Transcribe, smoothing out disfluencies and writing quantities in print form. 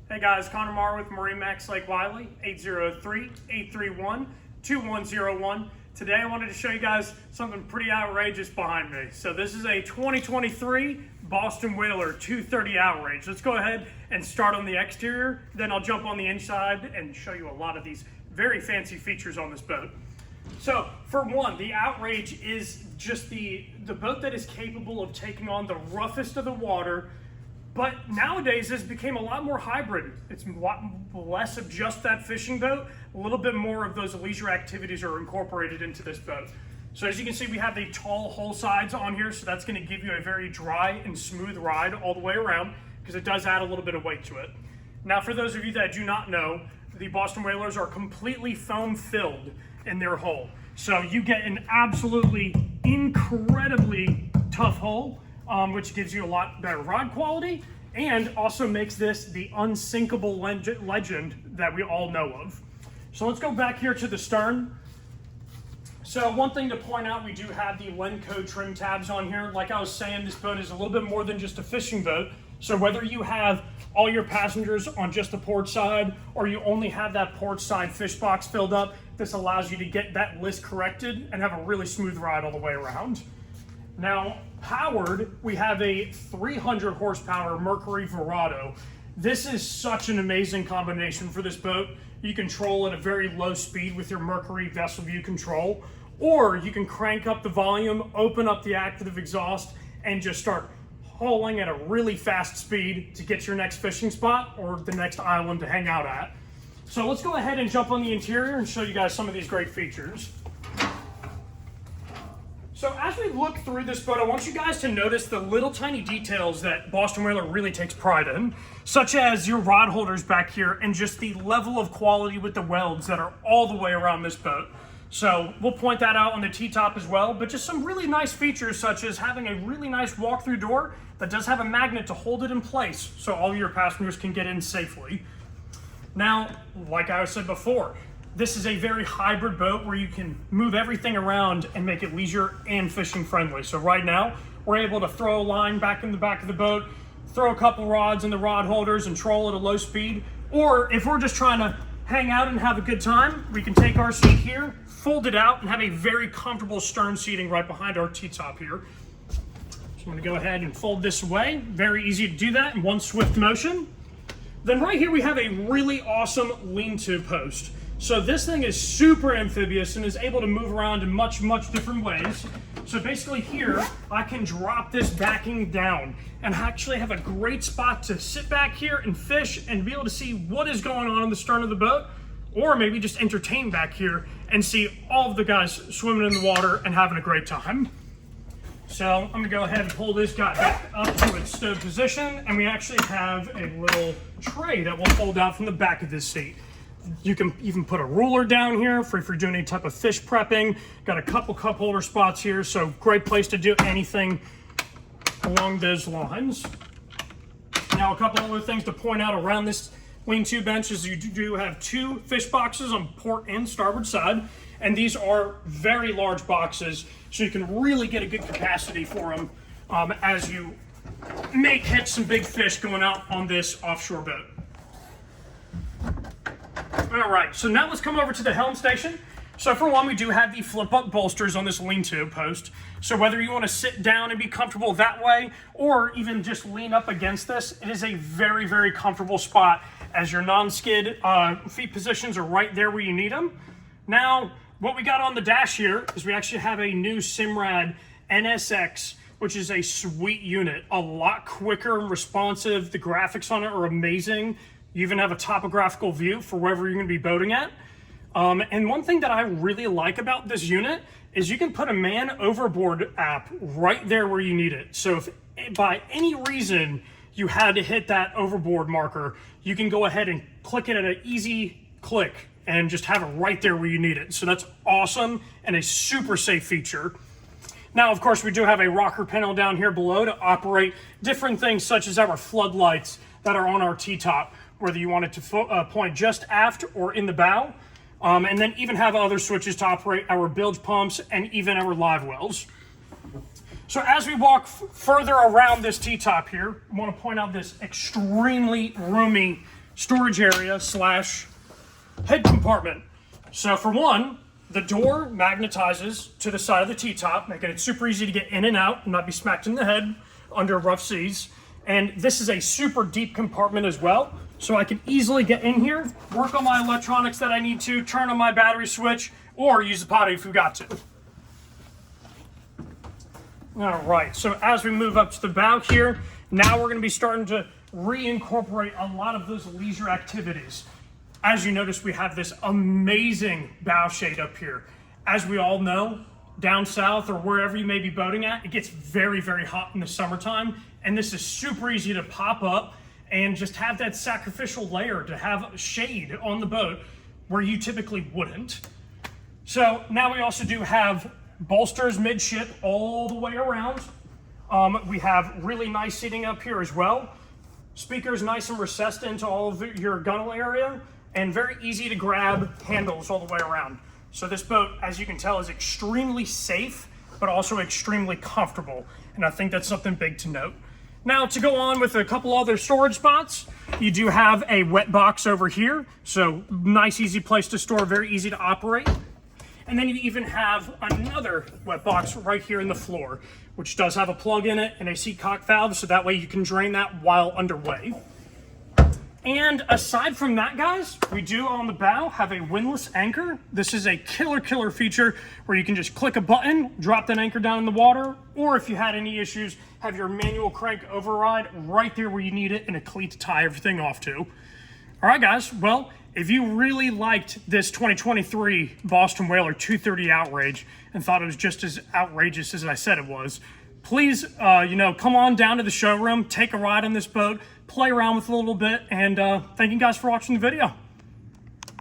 Hey guys, Connor Marr with MarineMax Lake Wylie, 803-831-2101. Today I wanted to show you guys something pretty outrageous behind me. So this is a 2023 Boston Whaler 230 Outrage. Let's go ahead and start on the exterior, then I'll jump on the inside and show you a lot of these very fancy features on this boat. So for one, the Outrage is just the boat that is capable of taking on the roughest of the water. But nowadays, this became a lot more hybrid. It's a lot less of just that fishing boat. A little bit more of those leisure activities are incorporated into this boat. So as you can see, we have the tall hull sides on here, so that's gonna give you a very dry and smooth ride all the way around, because it does add a little bit of weight to it. Now, for those of you that do not know, the Boston Whalers are completely foam filled in their hull. So you get an absolutely incredibly tough hull, which gives you a lot better ride quality and also makes this the unsinkable legend that we all know of. So let's go back here to the stern. So one thing to point out, we do have the Lenco trim tabs on here. Like I was saying, this boat is a little bit more than just a fishing boat. So whether you have all your passengers on just the port side or you only have that port side fish box filled up, this allows you to get that list corrected and have a really smooth ride all the way around. Now, powered, we have a 300 horsepower Mercury Verado. This is such an amazing combination for this boat. You control at a very low speed with your Mercury vessel view control, or you can crank up the volume, open up the active exhaust, and just start hauling at a really fast speed to get your next fishing spot or the next island to hang out at. So let's go ahead and jump on the interior and show you guys some of these great features. So as we look through this boat, I want you guys to notice the little tiny details that Boston Whaler really takes pride in, such as your rod holders back here and just the level of quality with the welds that are all the way around this boat. So we'll point that out on the T-top as well, but just some really nice features such as having a really nice walk-through door that does have a magnet to hold it in place so all your passengers can get in safely. Now, like I said before, this is a very hybrid boat where you can move everything around and make it leisure and fishing friendly. So right now, we're able to throw a line back in the back of the boat, throw a couple rods in the rod holders and troll at a low speed. Or if we're just trying to hang out and have a good time, we can take our seat here, fold it out, and have a very comfortable stern seating right behind our T-top here. So I'm gonna go ahead and fold this away. Very easy to do that in one swift motion. Then right here, we have a really awesome lean-to post. So this thing is super amphibious and is able to move around in much different ways. So basically here, I can drop this backing down and actually have a great spot to sit back here and fish and be able to see what is going on in the stern of the boat, or maybe just entertain back here and see all of the guys swimming in the water and having a great time. So I'm gonna go ahead and pull this guy back up to its stowed position, and we actually have a little tray that will fold out from the back of this seat. You can even put a ruler down here for if you're doing any type of fish prepping. Got a couple cup holder spots here, so great place to do anything along those lines. Now, a couple other things to point out around this lean-to bench is you do have two fish boxes on port and starboard side, and these are very large boxes, so you can really get a good capacity for them as you may catch some big fish going out on this offshore boat. All right, so now let's come over to the helm station. So for one, we do have the flip-up bolsters on this lean-to post. So whether you want to sit down and be comfortable that way, or even just lean up against this, it is a very comfortable spot as your non-skid feet positions are right there where you need them. Now, what we got on the dash here is we actually have a new Simrad NSX, which is a sweet unit, a lot quicker and responsive. The graphics on it are amazing. You even have a topographical view for wherever you're going to be boating at. And one thing that I really like about this unit is you can put a man overboard app right there where you need it. So if by any reason you had to hit that overboard marker, you can go ahead and click it at an easy click and just have it right there where you need it. So that's awesome and a super safe feature. Now, of course, we do have a rocker panel down here below to operate different things such as our floodlights that are on our T-top, whether you want it to point just aft or in the bow, and then even have other switches to operate our bilge pumps and even our live wells. So as we walk further around this T-top here, I want to point out this extremely roomy storage area slash head compartment. So for one, the door magnetizes to the side of the T-top, making it super easy to get in and out and not be smacked in the head under rough seas. And this is a super deep compartment as well, so I can easily get in here, work on my electronics that I need to, turn on my battery switch, or use the potty if we got to. All right, so as we move up to the bow here, now we're gonna be starting to reincorporate a lot of those leisure activities. As you notice, we have this amazing bow shade up here. As we all know, down south or wherever you may be boating at, it gets very, very hot in the summertime, and this is super easy to pop up and just have that sacrificial layer to have shade on the boat where you typically wouldn't. So now we also do have bolsters midship all the way around. We have really nice seating up here as well. Speakers nice and recessed into all of your gunnel area, and very easy to grab handles all the way around. So this boat, as you can tell, is extremely safe, but also extremely comfortable. And I think that's something big to note. Now, to go on with a couple other storage spots, you do have a wet box over here. So nice, easy place to store, very easy to operate. And then you even have another wet box right here in the floor, which does have a plug in it and a seat cock valve, so that way you can drain that while underway. And aside from that, guys, we do on the bow have a windlass anchor. This is a killer feature where you can just click a button, drop that anchor down in the water, or if you had any issues, have your manual crank override right there where you need it and a cleat to tie everything off to. All right, guys, well, if you really liked this 2023 Boston Whaler 230 Outrage and thought it was just as outrageous as I said it was, please, come on down to the showroom, take a ride on this boat, play around with it a little bit, and thank you guys for watching the video.